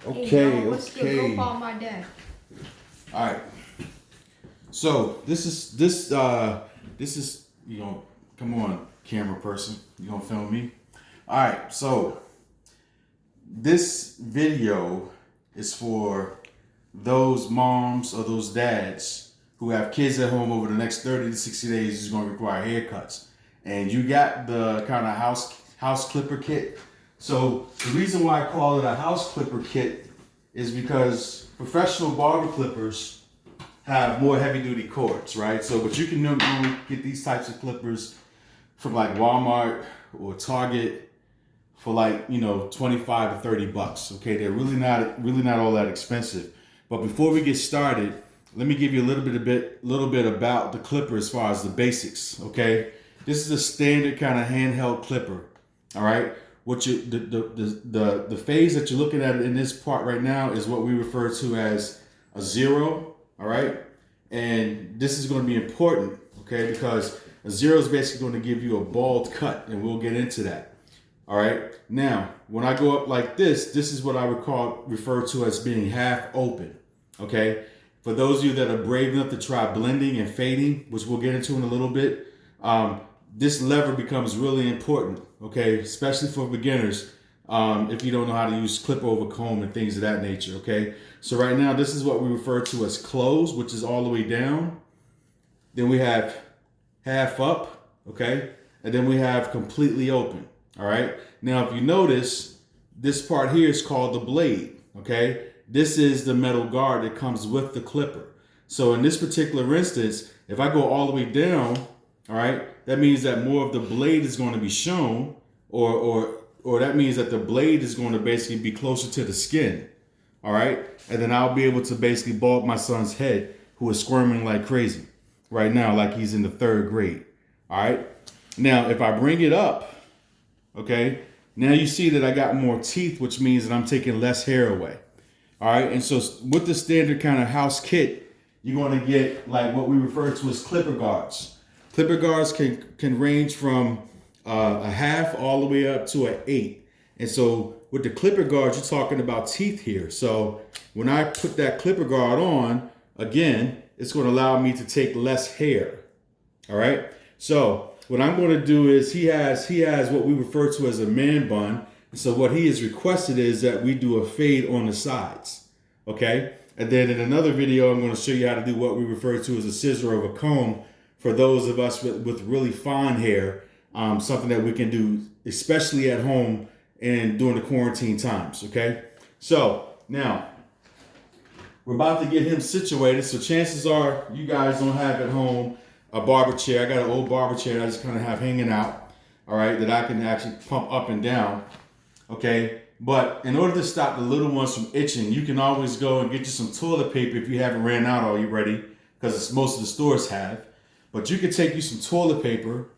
Okay, Hey, yo, what's good? Go okay. follow my dad. All right. So this is come on, camera person. You gonna film me? All right. So this video is for those moms or those dads who have kids at home over the next 30 to 60 days who's going to require haircuts. And you got the kind of house clipper kit. So the reason why I call it a house clipper kit is because professional barber clippers have more heavy duty cords, right? So but you can normally get these types of clippers from like Walmart or Target for like 25 to 30 bucks. Okay, they're really not all that expensive. But before we get started, let me give you a little bit about the clipper as far as the basics. Okay, this is a standard kind of handheld clipper. All right, what you the phase that you're looking at in this part right now is what we refer to as a zero. All right, and this is going to be important. Okay, because a zero is basically going to give you a bald cut, and we'll get into that. All right. Now, when I go up like this is what I would refer to as being half open. Okay. For those of you that are brave enough to try blending and fading, which we'll get into in a little bit, this lever becomes really important. Okay, especially for beginners. If you don't know how to use clip over comb and things of that nature. Okay. So right now, this is what we refer to as closed, which is all the way down. Then we have half up. Okay. And then we have completely open. All right. Now, if you notice, this part here is called the blade. Okay. This is the metal guard that comes with the clipper. So in this particular instance, if I go all the way down, all right, that means that more of the blade is going to be shown, or that means that the blade is going to basically be closer to the skin. All right. And then I'll be able to basically bald my son's head, who is squirming like crazy right now, like he's in the third grade. All right. Now, if I bring it up, okay, now you see that I got more teeth, which means that I'm taking less hair away. All right, and so with the standard kind of house kit, you're going to get like what we refer to as clipper guards. Clipper guards can range from a half all the way up to an 8. And so with the clipper guards, you're talking about teeth here. So when I put that clipper guard on, again, it's going to allow me to take less hair. All right. So what I'm going to do is he has what we refer to as a man bun. So what he has requested is that we do a fade on the sides. Okay. And then in another video, I'm going to show you how to do what we refer to as a scissor over comb for those of us with really fine hair. Something that we can do, especially at home and during the quarantine times. Okay. So now we're about to get him situated. So chances are you guys don't have at home a barber chair. I got an old barber chair that I just kind of have hanging out, all right, that I can actually pump up and down, okay? But in order to stop the little ones from itching, you can always go and get you some toilet paper if you haven't ran out already, because most of the stores have. But you can take you some toilet paper,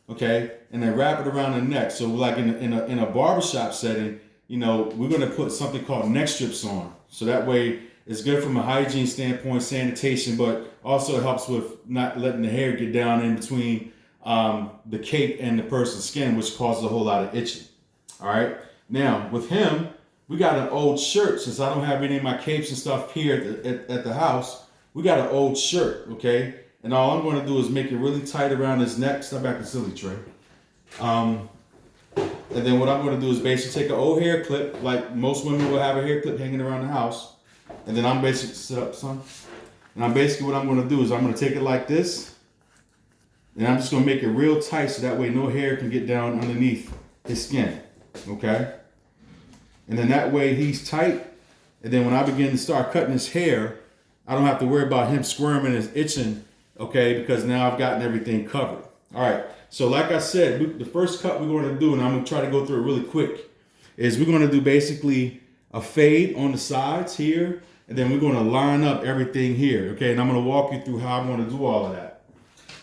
okay, and then wrap it around the neck. So like in a barbershop setting, we're going to put something called neck strips on. So that way it's good from a hygiene standpoint, sanitation, but also it helps with not letting the hair get down in between the cape and the person's skin, which causes a whole lot of itching. All right. Now with him, we got an old shirt. Since I don't have any of my capes and stuff here at the house, we got an old shirt. Okay. And all I'm going to do is make it really tight around his neck. Step back the silly tray. And then what I'm going to do is basically take an old hair clip, like most women will have a hair clip hanging around the house. And then I'm basically, sit up, son. And what I'm going to do is I'm going to take it like this. And I'm just going to make it real tight so that way no hair can get down underneath his skin. Okay? And then that way he's tight. And then when I begin to start cutting his hair, I don't have to worry about him squirming and itching. Okay? Because now I've gotten everything covered. All right. So like I said, the first cut we're going to do, and I'm going to try to go through it really quick, is we're going to do basically a fade on the sides here. And then we're going to line up everything here, okay? And I'm going to walk you through how I'm going to do all of that.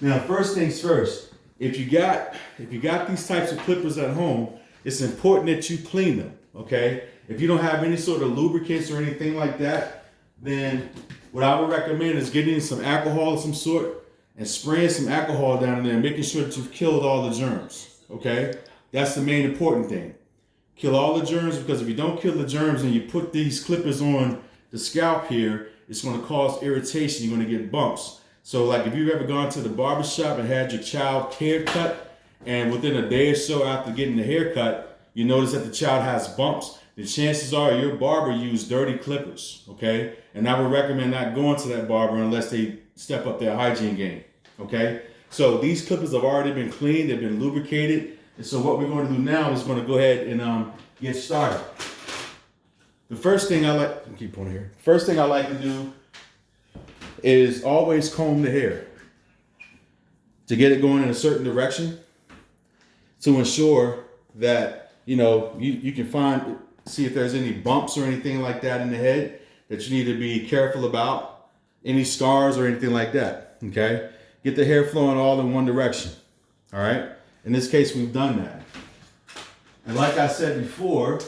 Now, first things first, if you got these types of clippers at home, it's important that you clean them, okay? If you don't have any sort of lubricants or anything like that, then what I would recommend is getting some alcohol of some sort and spraying some alcohol down in there and making sure that you've killed all the germs, okay? That's the main important thing. kill all the germs, because if you don't kill the germs and you put these clippers on the scalp here, it's going to cause irritation. You're going to get bumps. So like if you've ever gone to the barbershop and had your child haircut, and within a day or so after getting the haircut, you notice that the child has bumps, the chances are your barber used dirty clippers, okay? And I would recommend not going to that barber unless they step up their hygiene game, okay? So these clippers have already been cleaned, they've been lubricated. And so what we're going to do now is going to go ahead and get started. The first thing I like, keep on here. First thing I like to do is always comb the hair to get it going in a certain direction to ensure that, you know, you can see if there's any bumps or anything like that in the head that you need to be careful about, any scars or anything like that, okay? Get the hair flowing all in one direction, all right? In this case, we've done that. And like I said before,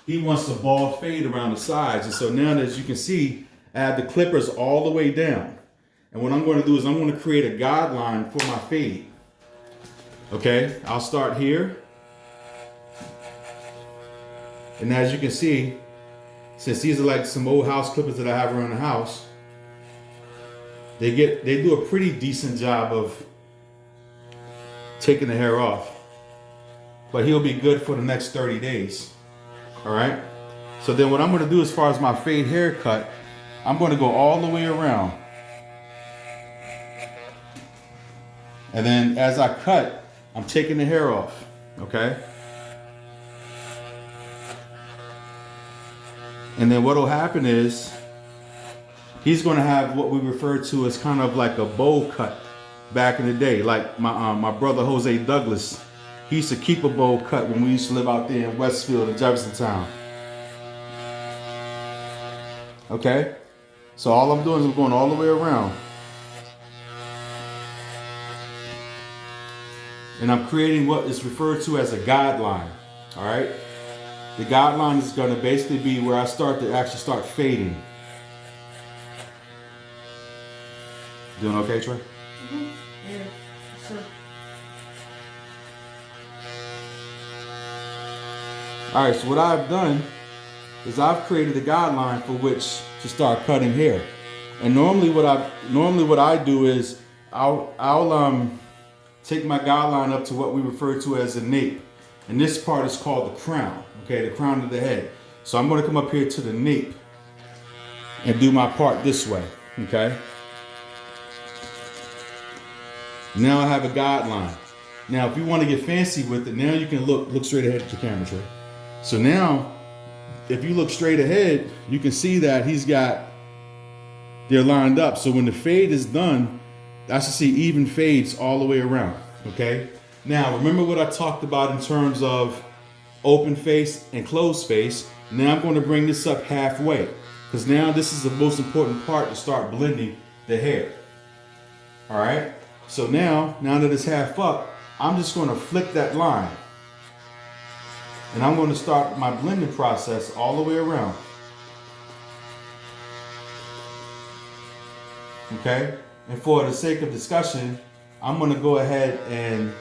he wants a ball fade around the sides. And so now, as you can see, I have the clippers all the way down. And what I'm going to do is I'm going to create a guideline for my fade. Okay, I'll start here. And as you can see, since these are like some old house clippers that I have around the house, they do a pretty decent job of taking the hair off. But he'll be good for the next 30 days. All right. So then what I'm going to do as far as my fade haircut, I'm going to go all the way around. And then as I cut, I'm taking the hair off. Okay. And then what will happen is he's going to have what we refer to as kind of like a bowl cut back in the day. Like my brother Jose Douglas, he used to keep a bowl cut when we used to live out there in Westfield in Jeffersontown. Okay? So all I'm doing is I'm going all the way around. And I'm creating what is referred to as a guideline. All right? The guideline is going to basically be where I start to actually start fading. Doing okay, Trey? Mm-hmm. Yeah, sure. All right, so what I've done is I've created a guideline for which to start cutting hair. And normally what I do is I'll take my guideline up to what we refer to as a nape. And this part is called the crown, okay, the crown of the head. So I'm going to come up here to the nape and do my part this way, okay? Now I have a guideline. Now, if you want to get fancy with it, now you can look straight ahead at the camera, Trey. So now, if you look straight ahead, you can see that they're lined up. So when the fade is done, I should see even fades all the way around, okay? Now, remember what I talked about in terms of open face and closed face. Now I'm going to bring this up halfway, because now this is the most important part to start blending the hair. All right? So now that it's half up, I'm just going to flick that line. And I'm going to start my blending process all the way around. Okay? And for the sake of discussion, I'm going to go ahead and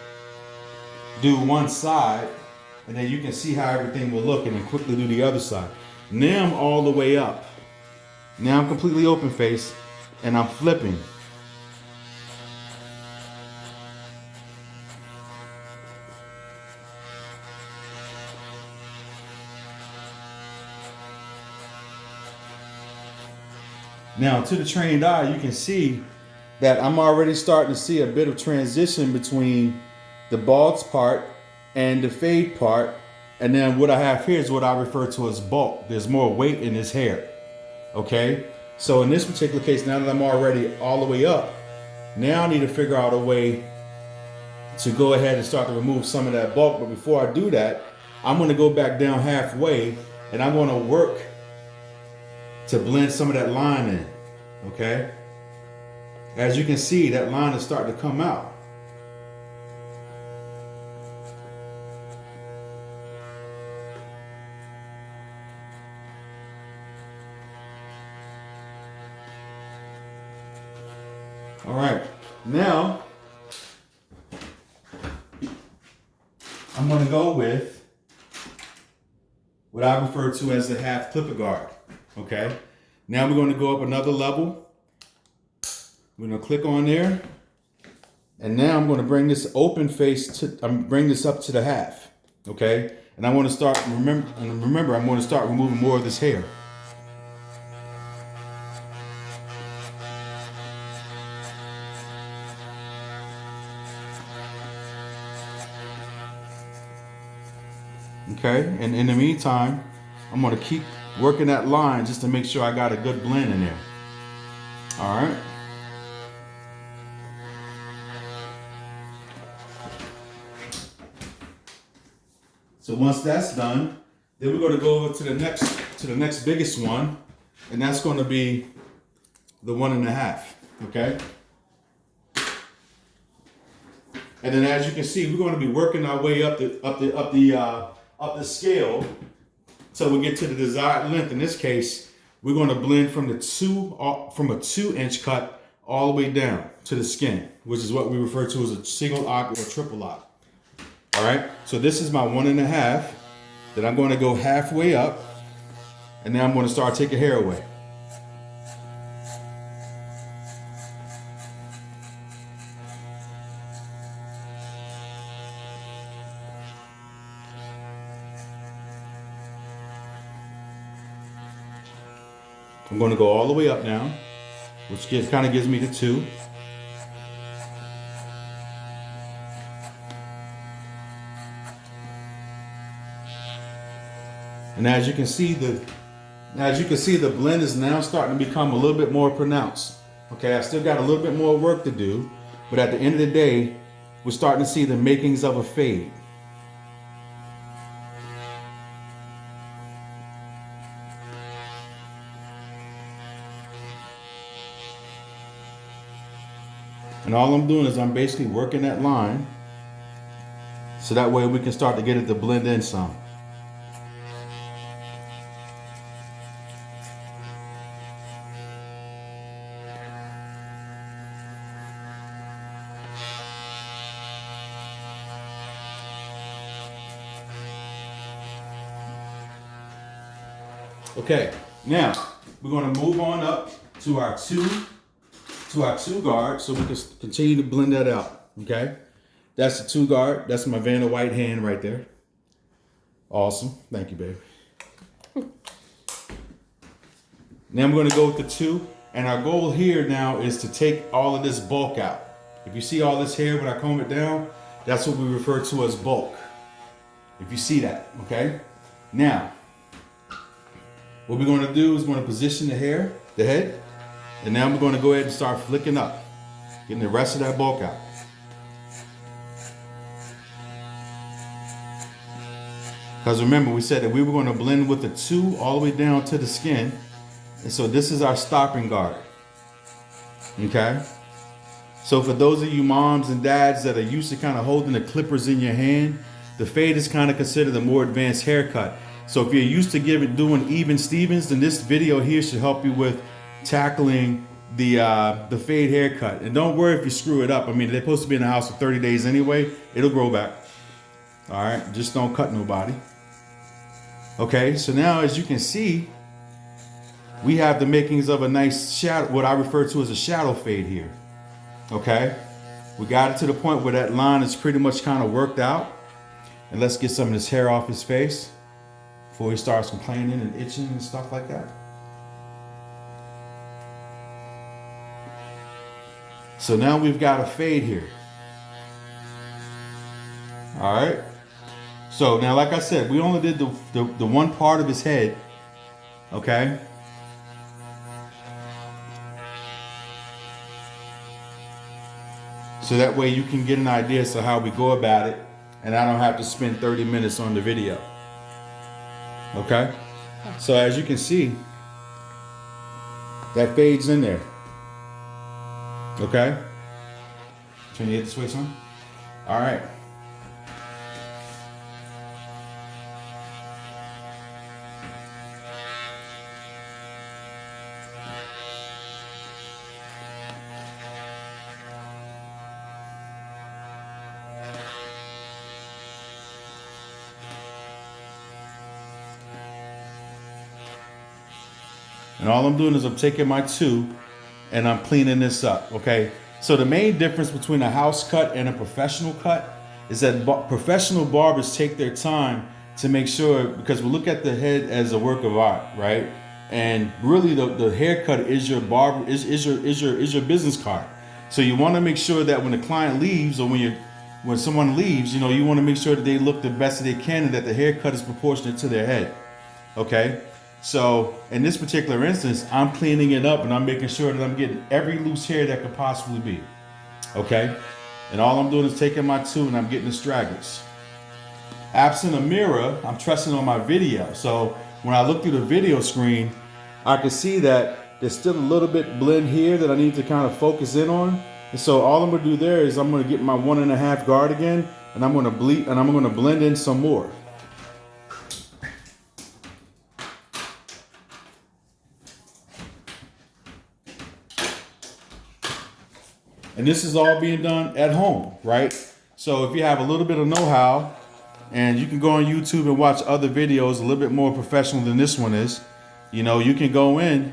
do one side, and then you can see how everything will look, and then quickly do the other side. Now I'm all the way up. Now I'm completely open face, and I'm flipping. Now, to the trained eye, you can see that I'm already starting to see a bit of transition between the bald part and the fade part. And then what I have here is what I refer to as bulk. There's more weight in his hair. Okay? So in this particular case, now that I'm already all the way up, now I need to figure out a way to go ahead and start to remove some of that bulk. But before I do that, I'm going to go back down halfway, and I'm going to work to blend some of that line in, okay? As you can see, that line is starting to come out. All right, now I'm gonna go with what I refer to as the half clipper guard. Okay. Now we're going to go up another level. We're going to click on there. And now I'm going to bring this open face bring this up to the half. Okay. And I want to start, remember, I'm going to start removing more of this hair. Okay, and in the meantime, I'm going to keep working that line just to make sure I got a good blend in there. All right. So once that's done, then we're going to go over to the next biggest one, and that's going to be the 1.5. Okay. And then, as you can see, we're going to be working our way up the scale till we get to the desired length. In this case, we're going to blend from a 2-inch cut all the way down to the skin, which is what we refer to as a single lock or triple lock. All right. So this is my 1.5. Then I'm going to go halfway up, and now I'm going to start taking hair away. I'm going to go all the way up now, which kind of gives me the 2. And as you can see, the blend is now starting to become a little bit more pronounced. Okay, I still got a little bit more work to do, but at the end of the day, we're starting to see the makings of a fade. And all I'm doing is I'm basically working that line so that way we can start to get it to blend in some. Okay, now we're going to move on up to our two guard so we can continue to blend that out. Okay, that's the 2 guard. That's my Vanna White hand right there. Awesome, thank you, babe. Now I'm going to go with the 2, and our goal here now is to take all of this bulk out. If you see all this hair when I comb it down, that's what we refer to as bulk. If you see that, okay. Now, what we're going to do is we're going to position the head, and now we're going to go ahead and start flicking up, getting the rest of that bulk out. Because remember, we said that we were going to blend with the 2 all the way down to the skin, and so this is our stopping guard. Okay? So for those of you moms and dads that are used to kind of holding the clippers in your hand, the fade is kind of considered a more advanced haircut. So if you're used to doing even Stevens, then this video here should help you with tackling the fade haircut. And don't worry if you screw it up. I mean, they're supposed to be in the house for 30 days anyway. It'll grow back. All right, just don't cut nobody. Okay, so now as you can see, we have the makings of a nice shadow, what I refer to as a shadow fade here. Okay, we got it to the point where that line is pretty much kind of worked out. And let's get some of this hair off his face before he starts complaining and itching and stuff like that. So now we've got a fade here. All right. So now, like I said, we only did the one part of his head. Okay. So that way you can get an idea as to how we go about it, and I don't have to spend 30 minutes on the video. Okay? So as you can see, that fades in there. Okay? Turn your head this way, son. All right. And all I'm doing is I'm taking my 2 and I'm cleaning this up, okay? So the main difference between a house cut and a professional cut is that professional barbers take their time to make sure, because we look at the head as a work of art, right? And really the haircut is your barber, is your business card. So you want to make sure that when the client leaves, or when someone leaves, you know, you want to make sure that they look the best that they can and that the haircut is proportionate to their head. Okay? So in this particular instance, I'm cleaning it up and I'm making sure that I'm getting every loose hair that could possibly be. Okay? And all I'm doing is taking my 2 and I'm getting the stragglers. Absent a mirror, I'm trusting on my video. So when I look through the video screen, I can see that there's still a little bit blend here that I need to kind of focus in on. And so all I'm gonna do there is I'm gonna get my 1.5 guard again, and I'm gonna bleed and I'm gonna blend in some more. And this is all being done at home, right? So if you have a little bit of know-how, and you can go on YouTube and watch other videos a little bit more professional than this one is, you know, you can go in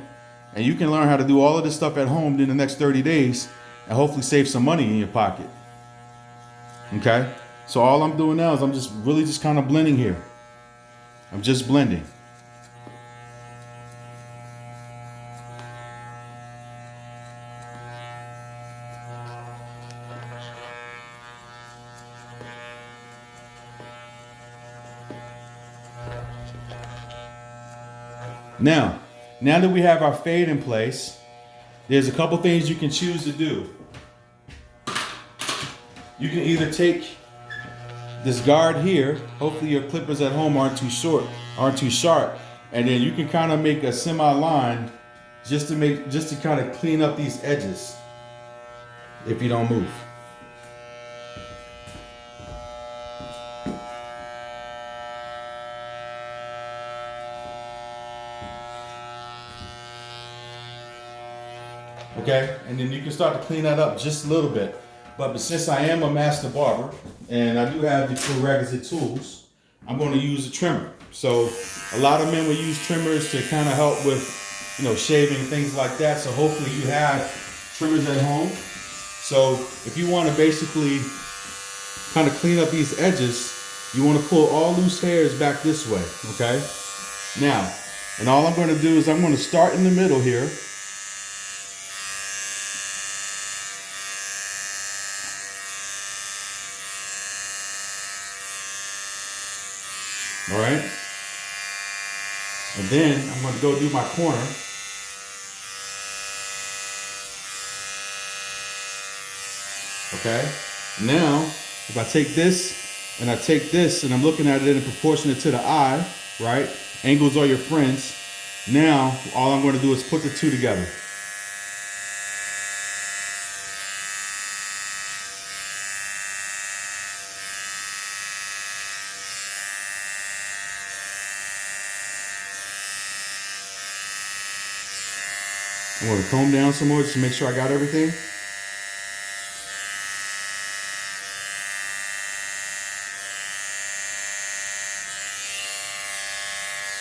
and you can learn how to do all of this stuff at home in the next 30 days and hopefully save some money in your pocket. Okay? So all I'm doing now is I'm just really just kind of blending here. I'm just blending. Now that we have our fade in place, there's a couple things you can choose to do. You can either take this guard here, hopefully your clippers at home aren't too sharp, and then you can kind of make a semi-line just to kind of clean up these edges if you don't move. Okay, and then you can start to clean that up just a little bit. But since I am a master barber and I do have the prerequisite tools, I'm going to use a trimmer. So a lot of men will use trimmers to kind of help with, you know, shaving and things like that. So hopefully you have trimmers at home. So if you want to basically kind of clean up these edges, you want to pull all loose hairs back this way, okay? Now, and all I'm going to do is I'm going to start in the middle here. All right, and then I'm going to go do my corner. Okay, now if I take this and I take this and I'm looking at it in proportionate to the eye, right? Angles are your friends. Now all I'm going to do is put the 2 together. I'm going to comb down some more just to make sure I got everything.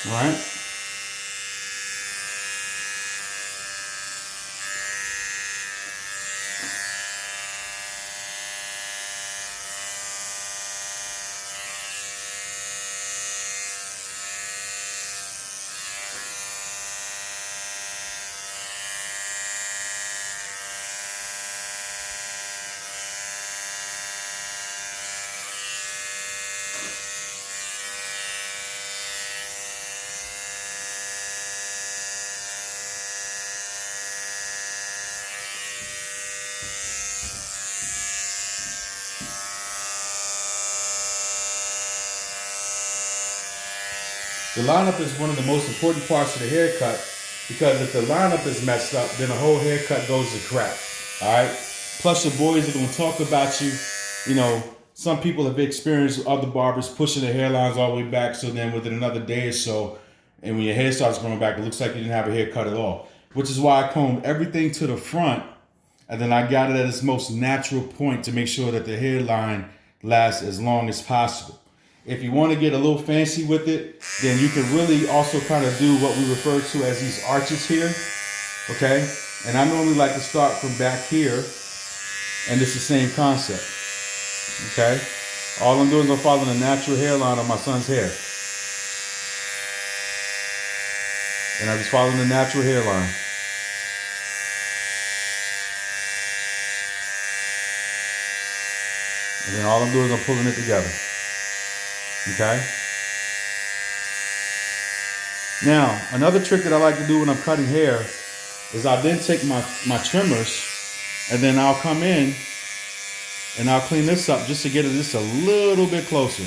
All right. The lineup is one of the most important parts of the haircut, because if the lineup is messed up, then the whole haircut goes to crap. All right. Plus, your boys are gonna talk about you. You know, some people have experienced other barbers pushing their hairlines all the way back, so then within another day or so, and when your hair starts growing back, it looks like you didn't have a haircut at all. Which is why I combed everything to the front, and then I got it at its most natural point to make sure that the hairline lasts as long as possible. If you want to get a little fancy with it, then you can really also kind of do what we refer to as these arches here. Okay? And I normally like to start from back here, and it's the same concept. Okay? All I'm doing is I'm following the natural hairline of my son's hair. And I'm just following the natural hairline. And then all I'm doing is I'm pulling it together. Okay? Now, another trick that I like to do when I'm cutting hair is I then take my trimmers and then I'll come in and I'll clean this up just to get it just a little bit closer.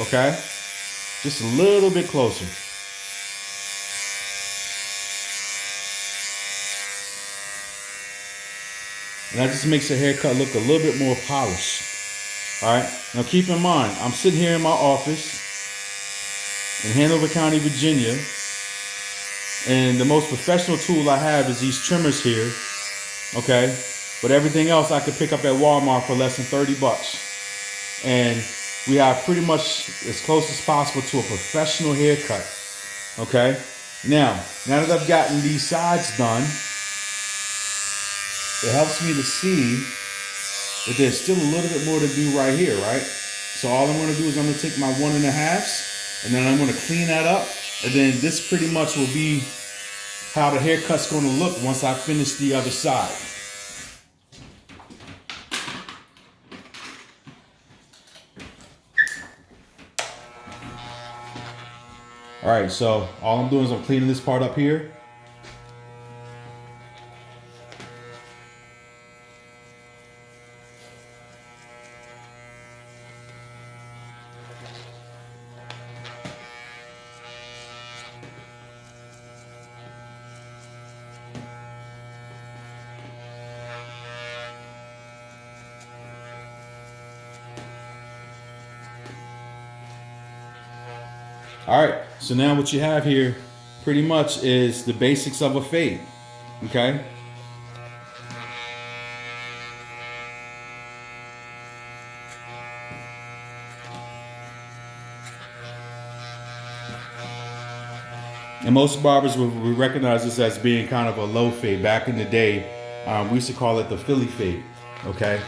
Okay? Just a little bit closer. And that just makes the haircut look a little bit more polished. Alright? Now keep in mind, I'm sitting here in my office in Hanover County, Virginia. And the most professional tool I have is these trimmers here. Okay? But everything else I could pick up at Walmart for less than $30. And we have pretty much as close as possible to a professional haircut. Okay? Now that I've gotten these sides done, it helps me to see that there's still a little bit more to do right here, right? So all I'm going to do is I'm going to take my 1.5s and then I'm going to clean that up. And then this pretty much will be how the haircut's going to look once I finish the other side. All right, so all I'm doing is I'm cleaning this part up here. All right, so now what you have here pretty much is the basics of a fade, okay? And most barbers will recognize this as being kind of a low fade. Back in the day, we used to call it the Philly fade, okay?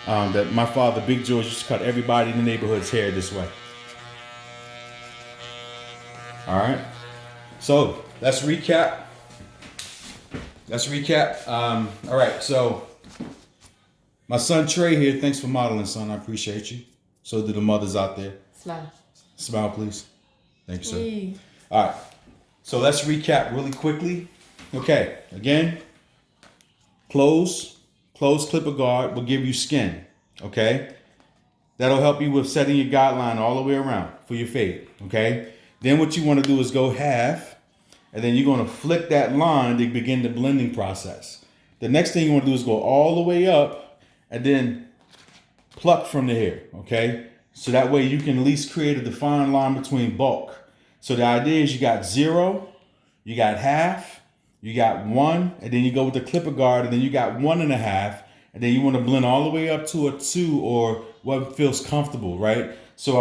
That my father, Big George, used to cut everybody in the neighborhood's hair this way. All right, so let's recap. All right, so my son Trey here. Thanks for modeling, son. I appreciate you. So do the mothers out there. Smile. Smile, please. Thank you, sir. Hey. All right, so let's recap really quickly. Okay, again, closed clipper guard will give you skin. Okay, that'll help you with setting your guideline all the way around for your fade. Okay. Then what you want to do is go half, and then you're going to flick that line to begin the blending process. The next thing you want to do is go all the way up and then pluck from the hair, okay? So that way you can at least create a defined line between bulk. So the idea is you got 0, you got half, you got 1, and then you go with the clipper guard, and then you got 1.5, and then you want to blend all the way up to a 2 or what feels comfortable, right? So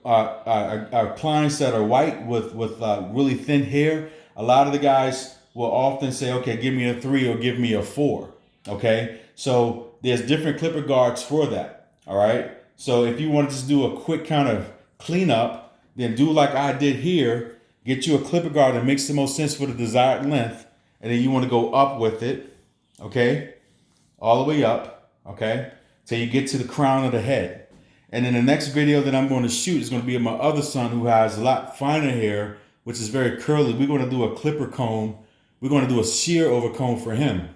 our clients that are white with really thin hair, a lot of the guys will often say, okay, give me a 3 or give me a 4. Okay, so there's different clipper guards for that. All right. So if you want to just do a quick kind of cleanup, then do like I did here. Get you a clipper guard that makes the most sense for the desired length, and then you want to go up with it. Okay, all the way up. Okay, till you get to the crown of the head. And then the next video that I'm going to shoot is going to be of my other son who has a lot finer hair, which is very curly. We're going to do a clipper comb. We're going to do a shear over comb for him.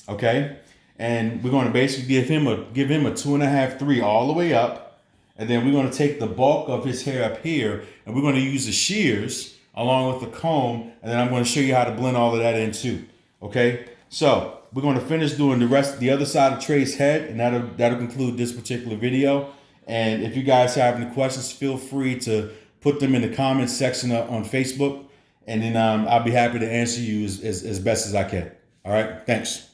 Okay? And we're going to basically give him a 2.5, 3 all the way up. And then we're going to take the bulk of his hair up here and we're going to use the shears along with the comb. And then I'm going to show you how to blend all of that in too. Okay? So we're going to finish doing the other side of Trey's head, and that'll conclude this particular video. And if you guys have any questions, feel free to put them in the comments section on Facebook. And then I'll be happy to answer you as best as I can. All right. Thanks.